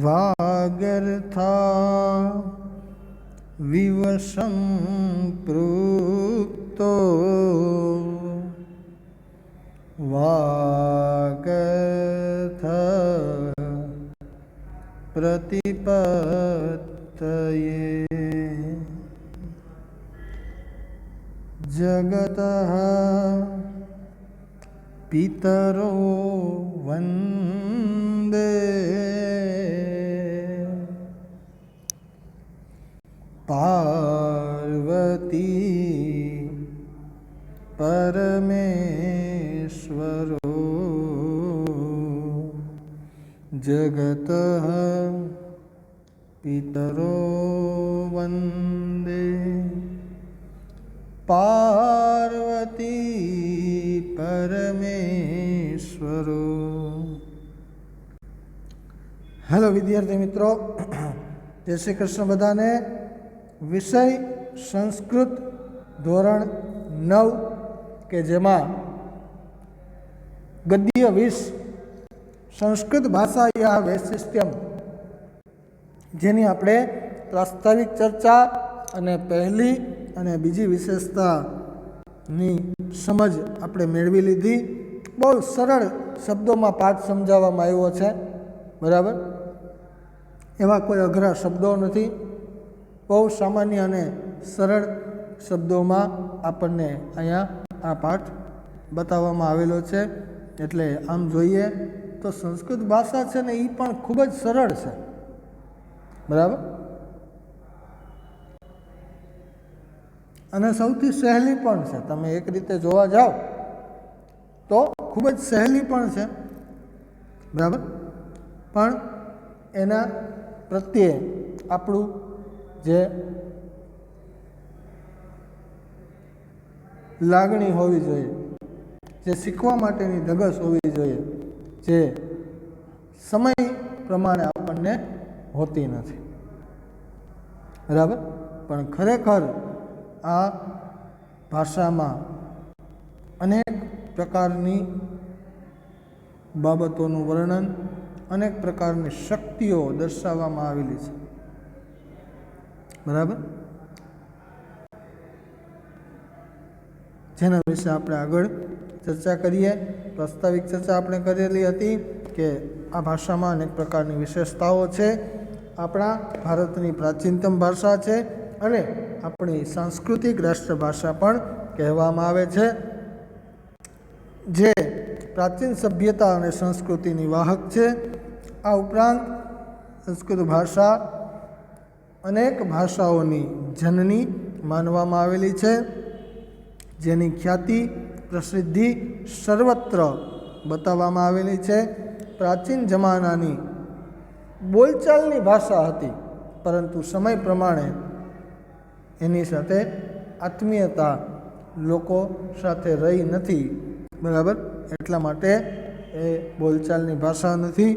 વાગર્થા વિવશં પૃક્તો વાગર્થ પ્રતિપત્તયે જગતઃ પિતરો વંદે પાર્વતી પરમેશ્વરો જગતઃ પિતરો વંદે Parvati પરમેશ્વરો. Hello વિદ્યાર્થી મિત્રો, જય શ્રી કૃષ્ણ બધાને. વિષય સંસ્કૃત ધોરણ 9 કે જેમાં ગદ્ય 20 સંસ્કૃત ભાષા યા વૈશિષ્ટ્યમ, જેની આપણે પ્રાસ્તાવિક ચર્ચા અને પહેલી અને બીજી વિશેષતાની સમજ આપણે મેળવી લીધી. બહુ સરળ શબ્દોમાં પાઠ સમજાવવામાં આવ્યો છે, બરાબર. એવા કોઈ અઘરા શબ્દો નથી. બહુ સામાન્ય અને સરળ શબ્દોમાં આપણને અહીંયા આ પાઠ બતાવવામાં આવેલો છે. એટલે આમ જોઈએ તો સંસ્કૃત ભાષા છે ને એ પણ ખૂબ જ સરળ છે, બરાબર. અને સૌથી સહેલી પણ છે. તમે એક રીતે જોવા જાઓ તો ખૂબ જ સહેલી પણ છે, બરાબર. પણ એના પ્રત્યે આપણું જે લાગણી હોવી જોઈએ, જે શીખવા માટેની ધગશ હોવી જોઈએ, જે સમય પ્રમાણે આપણને હોતી નથી, બરાબર. પણ ખરેખર આ ભાષામાં અનેક પ્રકારની બાબતોનું વર્ણન, અનેક પ્રકારની શક્તિઓ દર્શાવવામાં આવેલી છે, બરાબર. જેના વિશે આપણે આગળ ચર્ચા કરીએ. પ્રાસ્તાવિક ચર્ચા આપણે કરેલી હતી કે આ ભાષામાં અનેક પ્રકારની વિશેષતાઓ છે. આપણા ભારતની પ્રાચીનતમ ભાષા છે અને આપણી સાંસ્કૃતિક રાષ્ટ્રભાષા પણ કહેવામાં આવે છે, જે પ્રાચીન સભ્યતા અને સંસ્કૃતિની વાહક છે. આ ઉપરાંત સંસ્કૃત ભાષા અનેક ભાષાઓની જનની માનવામાં આવેલી છે, જેની ખ્યાતિ પ્રસિદ્ધિ સર્વત્ર બતાવવામાં આવેલી છે. પ્રાચીન જમાનાની બોલચાલની ભાષા હતી, પરંતુ સમય પ્રમાણે એની સાથે આત્મીયતા લોકો સાથે રહી નથી, બરાબર. એટલા માટે એ બોલચાલની ભાષા નથી.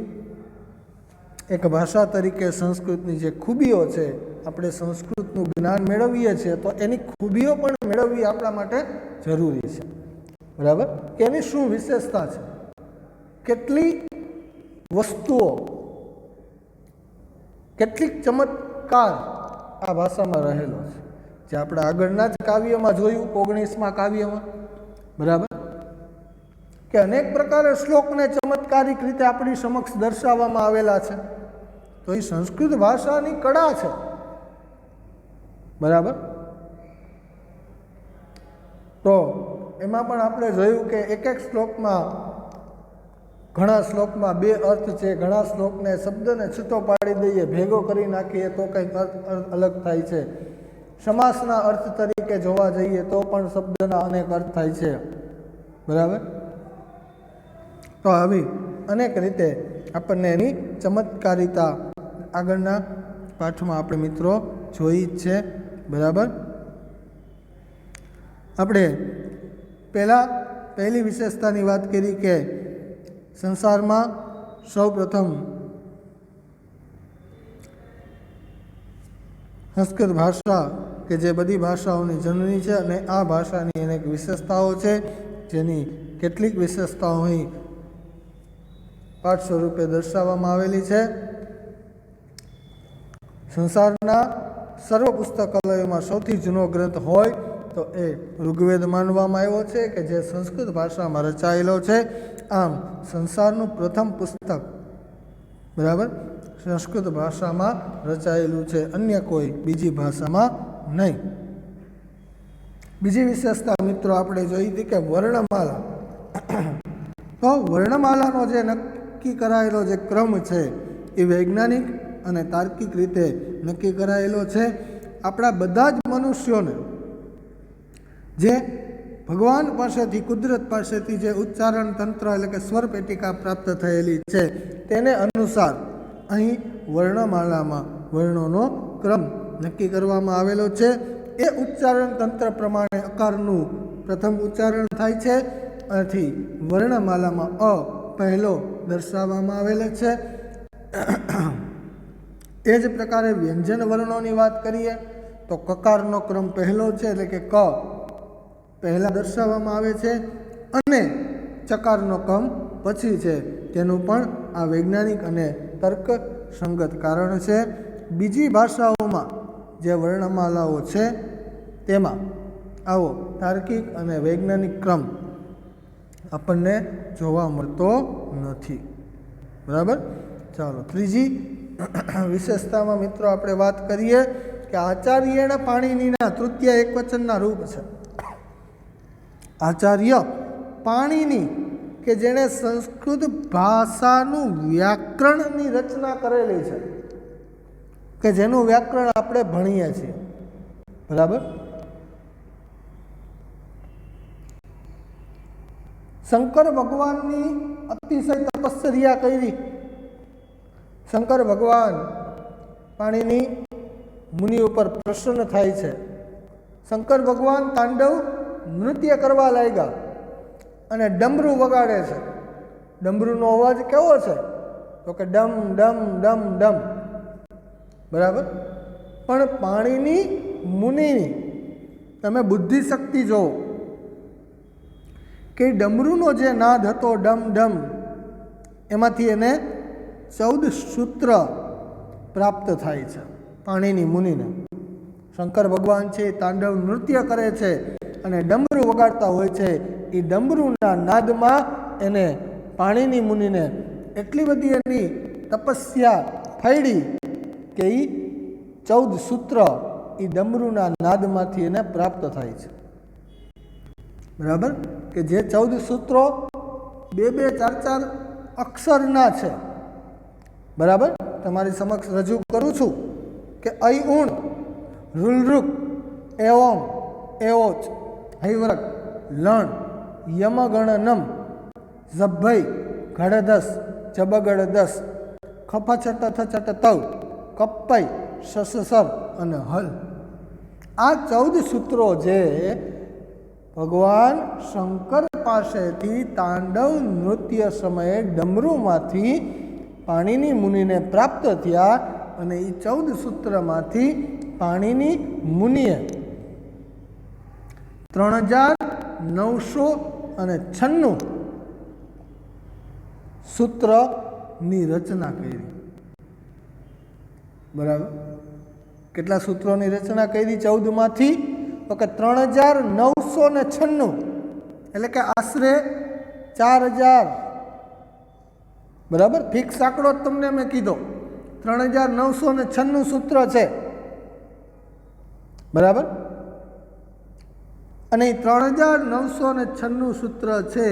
એક ભાષા તરીકે સંસ્કૃતની જે ખૂબીઓ છે, આપણે સંસ્કૃતનું જ્ઞાન મેળવીએ છીએ તો એની ખૂબીઓ પણ મેળવવી આપણા માટે જરૂરી છે, બરાબર. કે એની શું વિશેષતા છે, કેટલી વસ્તુઓ, કેટલીક ચમત્કાર આ ભાષામાં રહેલો છે, જે આપણે આગળના જ કાવ્યમાં જોયું, 19મા કાવ્યમાં, બરાબર. કે અનેક પ્રકારે શ્લોકને ચમત્કારિક રીતે આપણી સમક્ષ દર્શાવવામાં આવેલા છે. તો એ સંસ્કૃત ભાષાની કળા છે, બરાબર. તો એમાં પણ આપણે જોયું કે એક એક શ્લોકમાં, ઘણા શ્લોકમાં 2 અર્થ છે, ઘણા શ્લોકને શબ્દને છૂટો પાડી દઈએ, ભેગો કરી નાખીએ તો કંઈક અર્થ અલગ થાય છે. સમાસના અર્થ તરીકે જોવા જઈએ તો પણ શબ્દના અનેક અર્થ થાય છે, બરાબર. તો આવી અનેક રીતે આપણને એની ચમત્કારિતા આગળના પાઠમાં આપણે મિત્રો જોઈ જ છે, બરાબર. આપણે પહેલી વિશેષતાની વાત કરી કે સંસારમાં સૌ પ્રથમ સંસ્કૃત ભાષા કે જે બધી ભાષાઓની જનની છે અને આ ભાષાની અનેક વિશેષતાઓ છે, જેની કેટલીક વિશેષતાઓ અહીં પાઠ સ્વરૂપે દર્શાવવામાં આવેલી છે. સંસારના સર્વ પુસ્તકાલયોમાં સૌથી જૂનો ગ્રંથ હોય તો એ ઋગ્વેદ માનવામાં આવ્યો છે કે જે સંસ્કૃત ભાષામાં રચાયેલો છે. આમ સંસારનું પ્રથમ પુસ્તક બરાબર સંસ્કૃત ભાષામાં રચાયેલું છે, અન્ય કોઈ બીજી ભાષામાં નહીં. બીજી વિશેષતા મિત્રો આપણે જોઈ હતી કે વર્ણમાલા. તો વર્ણમાલાનો જે નક્કી કરાયેલો જે ક્રમ છે એ વૈજ્ઞાનિક અને તાર્કિક રીતે નક્કી કરાયેલો છે. આપણા બધા જ મનુષ્યોને જે ભગવાન પાસેથી કુદરત પાસેથી જે ઉચ્ચારણ તંત્ર એટલે કે સ્વર પેટિકા પ્રાપ્ત થયેલી છે તેને અનુસાર અહીં વર્ણમાળામાં વર્ણોનો ક્રમ નક્કી કરવામાં આવેલો છે. એ ઉચ્ચારણ તંત્ર પ્રમાણે અકારનું પ્રથમ ઉચ્ચારણ થાય છે. આથી વર્ણમાલામાં અ પહેલો દર્શાવવામાં આવેલો છે. એ જ પ્રકારે વ્યંજન વર્ણોની વાત કરીએ તો કકારનો ક્રમ પહેલો છે એટલે કે ક પહેલાં દર્શાવવામાં આવે છે અને ચકારનો ક્રમ પછી છે. તેનું પણ આ વૈજ્ઞાનિક અને તર્ક સંગત કારણ છે. બીજી ભાષાઓમાં જે વર્ણમાલાઓ છે તેમાં આવો તાર્કિક અને વૈજ્ઞાનિક ક્રમ આપણને જોવા મળતો નથી. બરાબર. ચાલો ત્રીજી વિશેષતામાં મિત્રો આપણે વાત કરીએ કે આચાર્યેણ પાણિનીના તૃતીય એકવચનના રૂપ છે. આચાર્ય પાણિની કે જેણે સંસ્કૃત ભાષાનું વ્યાકરણની રચના કરેલી છે કે જેનું વ્યાકરણ આપણે ભણીએ છીએ. બરાબર. શંકર ભગવાનની અતિશય તપશ્ચર્યા કરી. શંકર ભગવાન પાણીની મુનિ ઉપર પ્રસન્ન થાય છે. શંકર ભગવાન તાંડવ નૃત્ય કરવા લાગ્યા અને ડમરું વગાડે છે. ડમરૂનો અવાજ કેવો છે તો કે ડમ ડમ ડમ ડમ. બરાબર. પણ પાણીની મુનિની તમે બુદ્ધિ શક્તિ જોવો કે ડમરૂનો જે નાદ હતો ડમ ડમ એમાંથી એને 14 સૂત્ર પ્રાપ્ત થાય છે પાણીની મુનિને. શંકર ભગવાન છે તાંડવ નૃત્ય કરે છે અને ડમરું વગાડતા હોય છે. એ ડમરૂના નાદમાં એને પાણીની મુનિને એટલી બધી એની તપસ્યા ફળી કે એ 14 સૂત્ર એ ડમરૂના નાદમાંથી એને પ્રાપ્ત થાય છે. બરાબર. કે જે 14 સૂત્રો 2-2, 4-4 અક્ષરના છે. બરાબર. તમારી સમક્ષ રજૂ કરું છું કે ઐ ઉણ રુલરુક એવમ એવોચ હૈવરક લણ યમગણનમ ઝભ્ભૈ ઘડદસ જબગડદસ ખફચટ થચટ તવ કપ્પૈ સસસર અને હલ. આ 14 સૂત્રો જે ભગવાન શંકર પાસેથી તાંડવ નૃત્ય સમયે ડમરૂમાંથી પાણીની મુનિને પ્રાપ્ત થયા અને એ 14 સૂત્રમાંથી પાણીની મુનિએ 3996 સૂત્રની રચના કરી. બરાબર. કેટલા સૂત્રોની રચના કરી 14માંથી તો કે 3996 એટલે કે આશરે 4000. બરાબર. ફિક્સ આંકડો તમને મેં કીધો 3996 સૂત્ર છે. બરાબર. અને એ 3996 સૂત્ર છે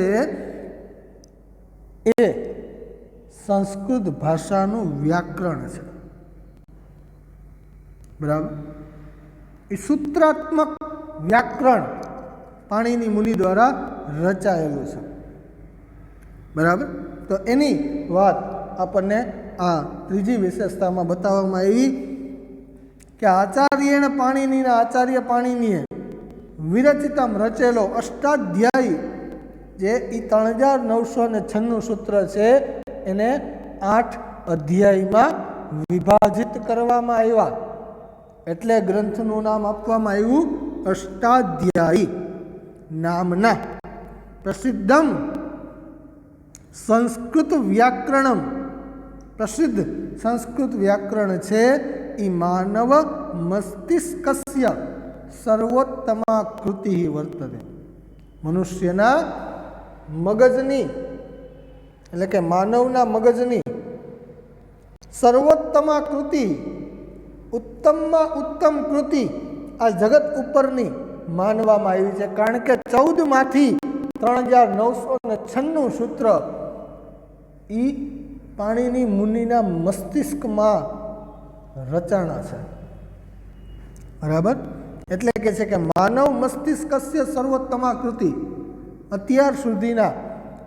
એ સંસ્કૃત ભાષાનું વ્યાકરણ છે. બરાબર. એ સૂત્રાત્મક વ્યાકરણ પાણીની મુનિ દ્વારા રચાયેલું છે. બરાબર. તો એની વાત આપણને આ ત્રીજી વિશેષતામાં બતાવવામાં આવી કે આચાર્યેણ પાણીનીના આચાર્ય પાણીનીએ વિરચિતમ રચેલો અષ્ટાધ્યાયી જે 3996 સૂત્ર છે એને 8 અધ્યાયમાં વિભાજિત કરવામાં આવ્યા. એટલે ગ્રંથનું નામ આપવામાં આવ્યું અષ્ટાધ્યાયી નામના. પ્રસિદ્ધમ સંસ્કૃત વ્યાકરણમ. પ્રસિદ્ધ સંસ્કૃત વ્યાકરણ છે એ માનવ મસ્તિષ્કસ્ય સર્વોત્તમા કૃતિ વર્તતે. મનુષ્યના મગજની એટલે કે માનવના મગજની સર્વોત્તમા કૃતિ, ઉત્તમમાં ઉત્તમ કૃતિ આ જગત ઉપરની માનવામાં આવી છે. કારણ કે 14માંથી 3996 સૂત્ર એ પાણીની મુનિના મસ્તિષ્કમાં રચાણા છે. બરાબર? એટલે કે છે કે માનવ મસ્તિષ્કસ્ય સર્વોત્તમા કૃતિ, અત્યાર સુધીના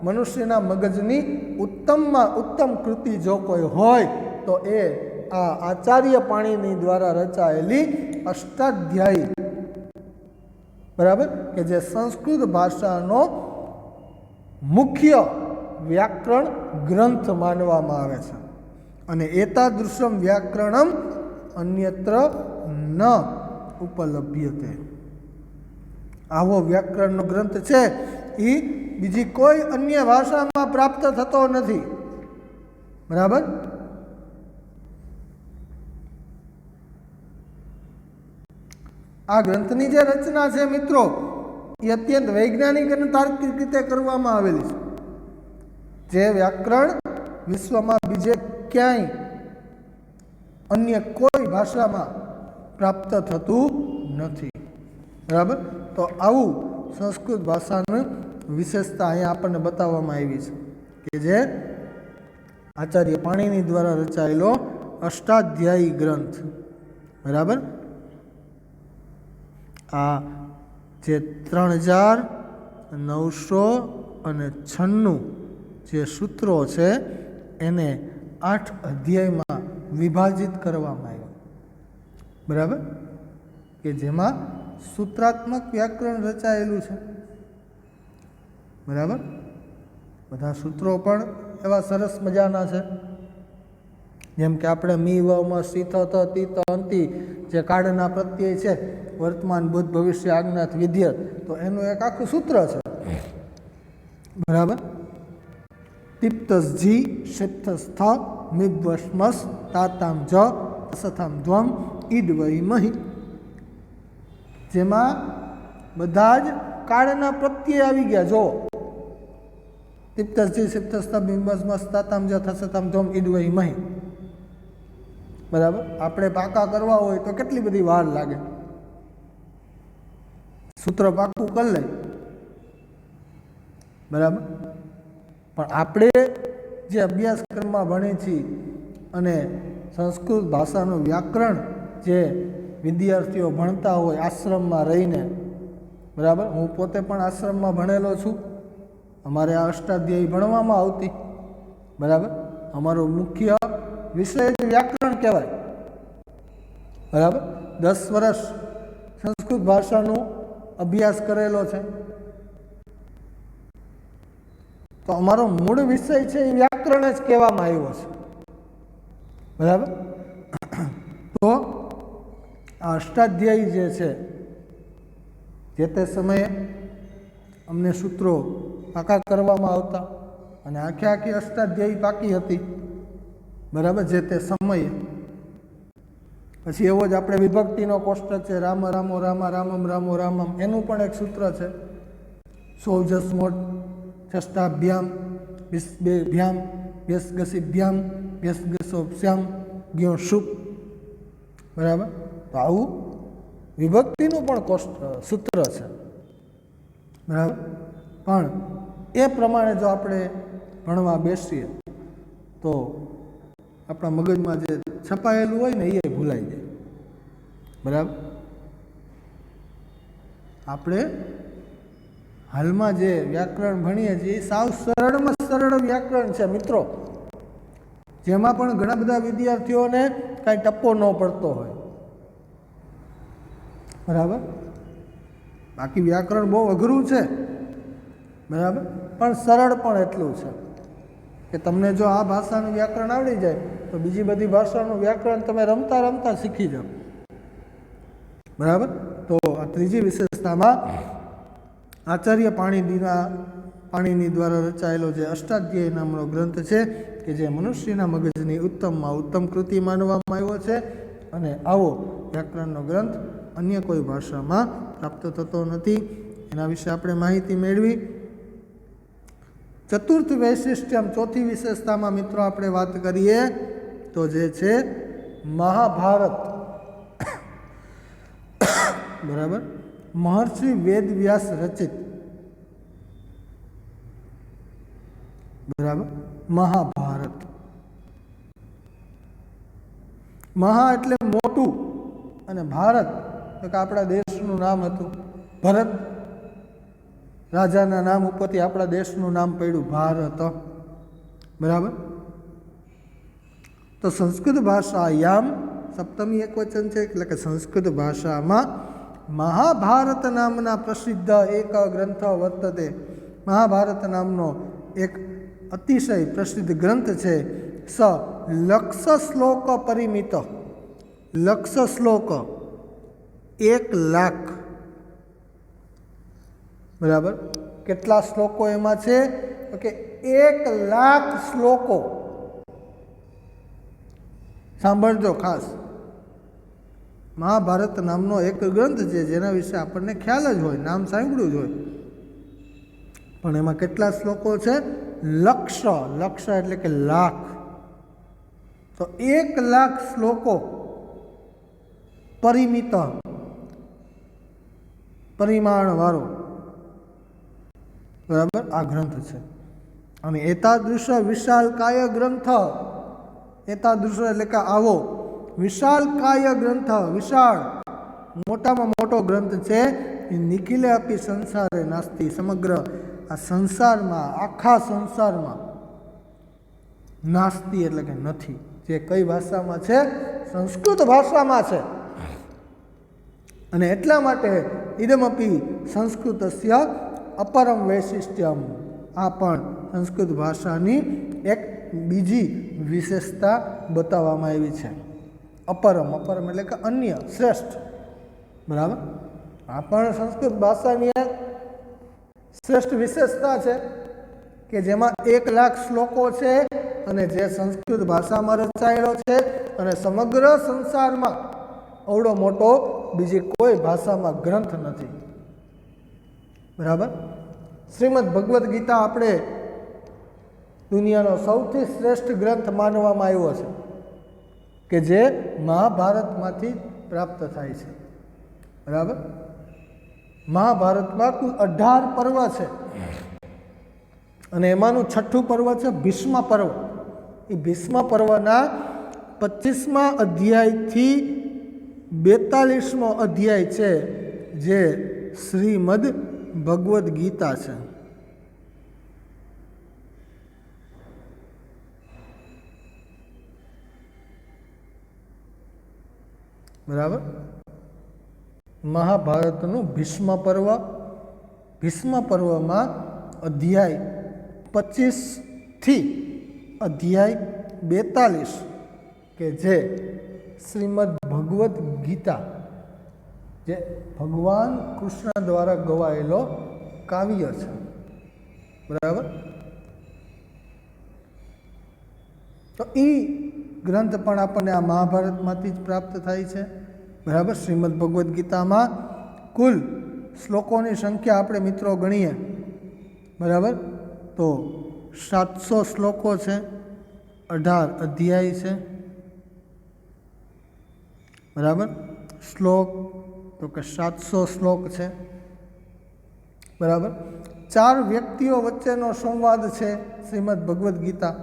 મનુષ્યના મગજની ઉત્તમમાં ઉત્તમ કૃતિ જો કોઈ હોય તો એ આ આચાર્ય પાણીની દ્વારા રચાયેલી અષ્ટાધ્યાયી, બરાબર, કે જે સંસ્કૃત ભાષાનો મુખ્ય વ્યાકરણ ગ્રંથ માનવામાં આવે છે. અને એતાદૃશમ વ્યાકરણમ અન્યત્ર ન ઉપલભ્યતે. આવો વ્યાકરણનો ગ્રંથ છે એ બીજી કોઈ અન્ય ભાષામાં પ્રાપ્ત થતો નથી. બરાબર? આ ગ્રંથની જે રચના છે મિત્રો એ અત્યંત વૈજ્ઞાનિક અને તાર્કિક રીતે કરવામાં આવેલી છે. જે વ્યાકરણ વિશ્વમાં બીજે ક્યાંય અન્ય કોઈ ભાષામાં પ્રાપ્ત થતું નથી. બરાબર? તો આવું સંસ્કૃત ભાષાની વિશેષતા અહીંયા આપણને બતાવવામાં આવી છે કે જે આચાર્ય પાણીની દ્વારા રચાયેલો અષ્ટાધ્યાયી ગ્રંથ. બરાબર? આ જે 3996 જે સૂત્રો છે એને 8 અધ્યાયમાં વિભાજિત કરવામાં આવ્યા. બરાબર? કે જેમાં સૂત્રાત્મક વ્યાકરણ રચાયેલું છે. બરાબર? બધા સૂત્રો પણ એવા સરસ મજાના છે. જેમ કે આપણે મી વમાં સ્થિત તિત અંતિ જે કાળના પ્રત્યય છે, વર્તમાન ભૂત ભવિષ્ય આજ્ઞાત વિધેય, તો એનું એક આખું સૂત્ર છે. બરાબર? તિપ્તસ જી શિપ્તસ્થ મિદ્વશ્મસ તાતામ જ અસથામ ધ્વમ ઈડ વૈમહી, જેમાં બધા જ કાળના પ્રત્યય આવી ગયા. જો તિપ્તસ જી શિપ્તસ્થ મિદ્વશ્મસ તાતામ જ અસથામ ધ્વમ ઈડ વૈમહી, બરાબર, આપણે પાકા કરવા હોય તો કેટલી બધી વાર લાગે. સૂત્ર પાકું કરી લે. બરાબર? પણ આપણે જે અભ્યાસક્રમમાં ભણીએ છીએ અને સંસ્કૃત ભાષાનું વ્યાકરણ જે વિદ્યાર્થીઓ ભણતા હોય આશ્રમમાં રહીને, બરાબર, હું પોતે પણ આશ્રમમાં ભણેલો છું. અમારે આ અષ્ટાધ્યાયી ભણવામાં આવતી. બરાબર? અમારો મુખ્ય વિષય જ વ્યાકરણ કહેવાય. બરાબર? 10 વર્ષ સંસ્કૃત ભાષાનો અભ્યાસ કરેલો છે. તો અમારો મૂળ વિષય છે એ વ્યાકરણ જ કહેવામાં આવ્યો છે. બરાબર? તો આ અષ્ટાધ્યાયી જે છે જે તે સમયે અમને સૂત્રો પાકા કરવામાં આવતા અને આખી અષ્ટાધ્યાયી પાકી હતી. બરાબર? જે તે સમયે. પછી એવો જ આપણે વિભક્તિનો કોષ્ટક છે, રામ રામો રામ રામમ રામો રામમ, એનું પણ એક સૂત્ર છે. સૌજસ્મોટ ષષ્ટાભ્યામ ભ્યામ વ્યસગસિભ્યામ વ્યસગસોપ્સ્યામ જ્ઞો શુપ. બરાબર? તો આવું વિભક્તિનું પણ સૂત્ર છે. બરાબર? પણ એ પ્રમાણે જો આપણે ભણવા બેસીએ તો આપણા મગજમાં જે છપાયેલું હોય ને એ ભૂલાઈ જાય. બરાબર? આપણે હાલમાં જે વ્યાકરણ ભણીએ છીએ એ સાવ સરળમાં સરળ વ્યાકરણ છે મિત્રો, જેમાં પણ ઘણા બધા વિદ્યાર્થીઓને કાંઈ ટપ્પો ન પડતો હોય. બરાબર? બાકી વ્યાકરણ બહુ અઘરું છે. બરાબર? પણ સરળ પણ એટલું છે કે તમને જો આ ભાષાનું વ્યાકરણ આવડી જાય તો બીજી બધી ભાષાનું વ્યાકરણ તમે રમતા રમતા શીખી જાઓ. બરાબર? તો આ ત્રીજી વિશેષતામાં આચાર્ય પાણીની દ્વારા રચાયેલો જે અષ્ટાધ્યાયી નામનો ગ્રંથ છે કે જે મનુષ્યના મગજની ઉત્તમમાં ઉત્તમ કૃતિ માનવામાં આવ્યો છે અને આવો વ્યાકરણનો ગ્રંથ અન્ય કોઈ ભાષામાં પ્રાપ્ત થતો નથી. એના વિશે આપણે માહિતી મેળવી. ચતુર્થ વૈશિષ્ટ્યમ, ચોથી વિશેષતામાં મિત્રો આપણે વાત કરીએ તો જે છે મહાભારત. બરાબર, મહર્ષિ વેદવ્યાસ રચિત. બરાબર, મહાભારત. મહા એટલે મોટું અને ભારત તો કે આપણા દેશનું નામ હતું. ભરત રાજાના નામ ઉપરથી આપણા દેશનું નામ પડ્યું ભારત. બરાબર, તો સંસ્કૃત ભાષાયામ સપ્તમી એકવચન છે, એટલે કે સંસ્કૃત ભાષામાં મહાભારત નામના પ્રસિદ્ધ એક ગ્રંથ વર્તતે. મહાભારત નામનો એક અતિશય પ્રસિદ્ધ ગ્રંથ છે. સ લક્ષ શ્લોક પરિમિત. લક્ષ શ્લોક 1,00,000. બરાબર, કેટલા શ્લોકો એમાં છે તો કે 1,00,000 શ્લોકો. સાંભળજો ખાસ, મહાભારત નામનો એક ગ્રંથ છે જેના વિશે આપણને ખ્યાલ જ હોય, નામ સાંભળ્યું જ હોય, પણ એમાં કેટલા શ્લોકો છે? લક્ષ. લક્ષ એટલે કે લાખ. તો 1,00,000 શ્લોકો પરિમિત, પરિમાણવાળો બરાબર આ ગ્રંથ છે. અને એતાદૃશ વિશાલકાય ગ્રંથ. એતાદૃશ એટલે કે આવો વિશાલકાય ગ્રંથ, વિશાળ મોટામાં મોટો ગ્રંથ છે. એ નિખિલે અપી સંસારે નાસ્તિ. સમગ્ર આ સંસારમાં, આખા સંસારમાં નાસ્તિ એટલે કે નથી. જે કઈ ભાષામાં છે? સંસ્કૃત ભાષામાં છે. અને એટલા માટે ઇદમપી સંસ્કૃતસ્ય અપરમ વૈશિષ્ટ્યમ. આ પણ સંસ્કૃત ભાષાની એક બીજી વિશેષતા બતાવવામાં આવી છે. અપરમ, અપરમ એટલે કે અન્ય, શ્રેષ્ઠ. બરાબર, આ પણ સંસ્કૃત ભાષાની એક શ્રેષ્ઠ વિશેષતા છે કે જેમાં 1,00,000 શ્લોકો છે અને જે સંસ્કૃત ભાષામાં રચાયેલો છે અને સમગ્ર સંસારમાં અવડો મોટો બીજી કોઈ ભાષામાં ગ્રંથ નથી. બરાબર, શ્રીમદ ભગવદ્ ગીતા આપણે દુનિયાનો સૌથી શ્રેષ્ઠ ગ્રંથ માનવામાં આવ્યો છે કે જે મહાભારતમાંથી પ્રાપ્ત થાય છે. બરાબર, મહાભારતમાં કુલ 18 પર્વ છે અને એમાંનું 6થું પર્વ છે ભીષ્મ પર્વ. એ ભીષ્મ પર્વના 25મા અધ્યાયથી 42મો અધ્યાય છે જે શ્રીમદ ભગવદ્ ગીતા છે. બરાબર, મહાભારતનું ભીષ્મ પર્વ. ભીષ્મ પર્વમાં અધ્યાય 25થી અધ્યાય 42 કે જે શ્રીમદ ભગવદ્ ગીતા, જે ભગવાન કૃષ્ણ દ્વારા ગવાયેલો કાવ્ય છે. બરાબર, તો એ ગ્રંથ પણ આપણને આ મહાભારતમાંથી જ પ્રાપ્ત થાય છે. બરાબર, શ્રીમદ ભગવદ્ ગીતામાં કુલ શ્લોકોની સંખ્યા આપણે મિત્રો ગણીએ, બરાબર, તો 700 શ્લોકો છે, 18 અધ્યાય છે. બરાબર, શ્લોક તો કે 700 શ્લોક છે. બરાબર, 4 વ્યક્તિઓ વચ્ચેનો સંવાદ છે શ્રીમદ ભગવદ્ ગીતા.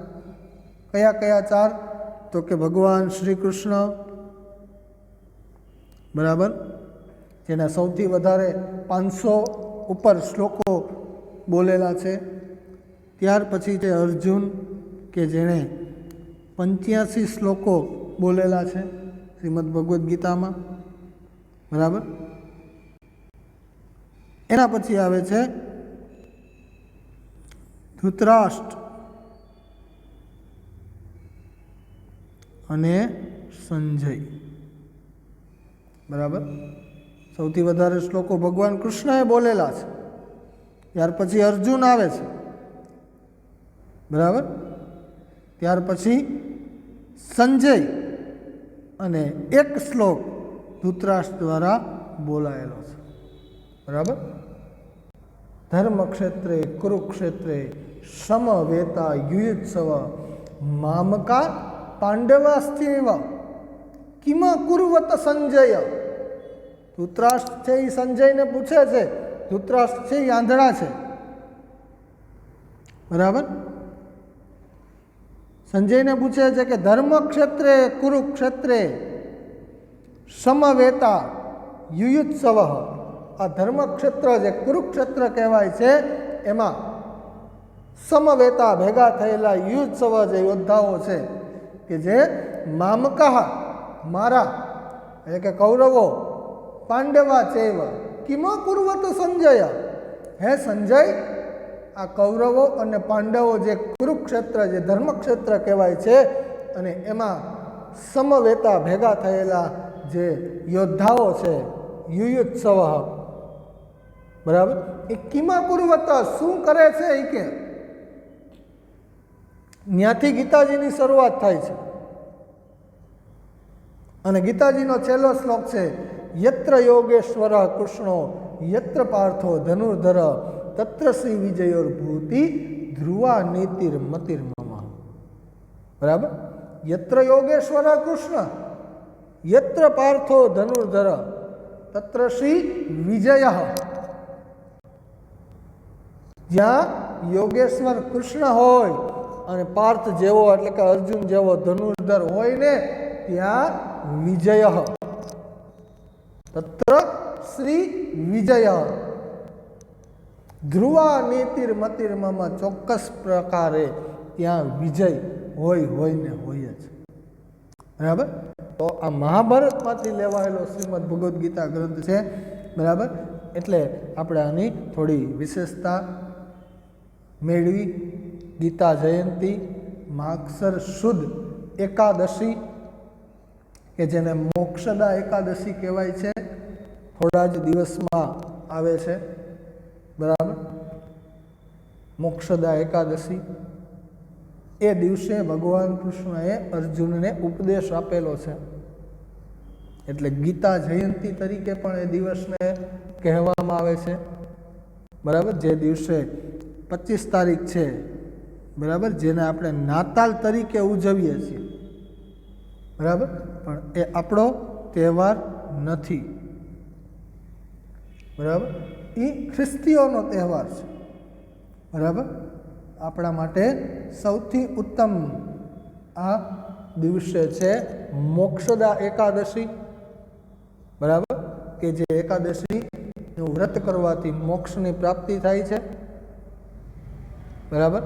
કયા કયા 4? તો કે ભગવાન શ્રી કૃષ્ણ, બરાબર, જેના સૌથી વધારે 500 ઉપર શ્લોકો બોલેલા છે. ત્યાર પછી છે અર્જુન કે જેણે 85 શ્લોકો બોલેલા છે શ્રીમદ ભગવદ્ ગીતામાં. બરાબર, એના પછી આવે છે ધૃતરાષ્ટ્ર અને સંજય. બરાબર, સૌથી વધારે શ્લોકો ભગવાન કૃષ્ણએ બોલેલા છે. ત્યાર પછી અર્જુન આવે છે. બરાબર, ત્યાર પછી સંજય અને એક શ્લોક ધૃતરાષ્ટ્ર દ્વારા બોલાયેલો છે. બરાબર. ધર્મક્ષેત્રે કુરુક્ષેત્રે સમવેતા યુયુત્સવ મામકા પાંડવાસ્ત્યવ કિમ કુર્વત સંજય. ધૃતરાષ્ટ્ર છે એ સંજયને પૂછે છે. ધૃતરાષ્ટ્ર છે એ આંધળા છે. બરાબર. સંજયને પૂછે છે કે ધર્મક્ષેત્રે કુરુક્ષેત્રે સમવેતા યુયુત્સવ. આ ધર્મક્ષેત્ર જે કુરુક્ષેત્ર કહેવાય છે એમાં સમવેતા ભેગા થયેલા યુયુત્સવ જે યોદ્ધાઓ છે કે જે મામકા મારા એટલે કે કૌરવો પાંડવા ચૈવ કિમ કુર્વત સંજય. હે સંજય, આ કૌરવો અને પાંડવો જે કુરુક્ષેત્ર જે ધર્મક્ષેત્ર કહેવાય છે અને એમાં સમવેતા ભેગા થયેલા જે યોદ્ધાઓ છે યુયુત્સવ. બરાબર. એ કિમા કુર્વત શું કરે છે એ કે ત્યાંથી ગીતાજીની શરૂઆત થાય છે અને ગીતાજીનો છેલ્લો શ્લોક છે યત્ર યોગેશ્વર કૃષ્ણો યત્ર પાર્થો ધનુર્ધર તત્ર શ્રી વિજયોર્ભૂતિ ધ્રુવા નીતિર્મતિર્મમ. બરાબર. યત્ર યોગેશ્વર કૃષ્ણ યત્ર પાર્થો ધનુર્ધર તત્ર શ્રી વિજય. જ્યાં યોગેશ્વર કૃષ્ણ હોય અને પાર્થ જેવો એટલે કે અર્જુન જેવો ધનુર્ધર હોય ને ત્યાં વિજય. તત્ર શ્રી વિજય ધ્રુવા નીતિર્મતિર્મમ. ચોક્કસ પ્રકારે ત્યાં વિજય હોય ને હોય જ. બરાબર. તો આ મહાભારતમાંથી લેવાયેલો શ્રીમદ ભગવદ્ ગીતા ગ્રંથ છે. બરાબર. એટલે આપણે આની થોડી વિશેષતા મેળવી. ગીતા જયંતિ માગસર શુદ્ધ એકાદશી કે જેને મોક્ષદા એકાદશી કહેવાય છે થોડા જ દિવસમાં આવે છે. બરાબર. મોક્ષદા એકાદશી એ દિવસે ભગવાન કૃષ્ણએ અર્જુનને ઉપદેશ આપેલો છે. એટલે ગીતા જયંતિ તરીકે પણ એ દિવસને કહેવામાં આવે છે. બરાબર. જે દિવસે 25 તારીખ છે. બરાબર. જેને આપણે નાતાલ તરીકે ઉજવીએ છીએ. બરાબર. પણ એ આપણો તહેવાર નથી. બરાબર. એ ખ્રિસ્તીઓનો તહેવાર છે. બરાબર. આપણા માટે સૌથી ઉત્તમ આ દિવસે છે મોક્ષદા એકાદશી. બરાબર. કે જે એકાદશીનું વ્રત કરવાથી મોક્ષની પ્રાપ્તિ થાય છે. બરાબર.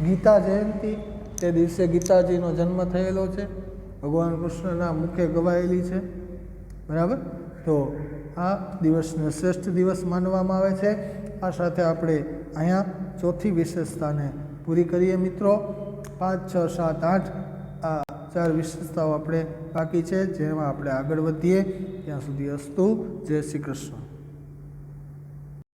ગીતા જયંતિ તે દિવસે ગીતાજીનો જન્મ થયેલો છે. ભગવાન કૃષ્ણના મુખે ગવાયેલી છે. બરાબર. તો આ દિવસને શ્રેષ્ઠ દિવસ માનવામાં આવે છે. આ સાથે આપણે અહીંયા ચોથી વિશેષતાને પૂરી કરીએ મિત્રો. 5, 6, 7, 8 આ 4 વિશેષતાઓ આપણે બાકી છે જેમાં આપણે આગળ વધીએ. ત્યાં સુધી અસ્તુ. જય શ્રી કૃષ્ણ.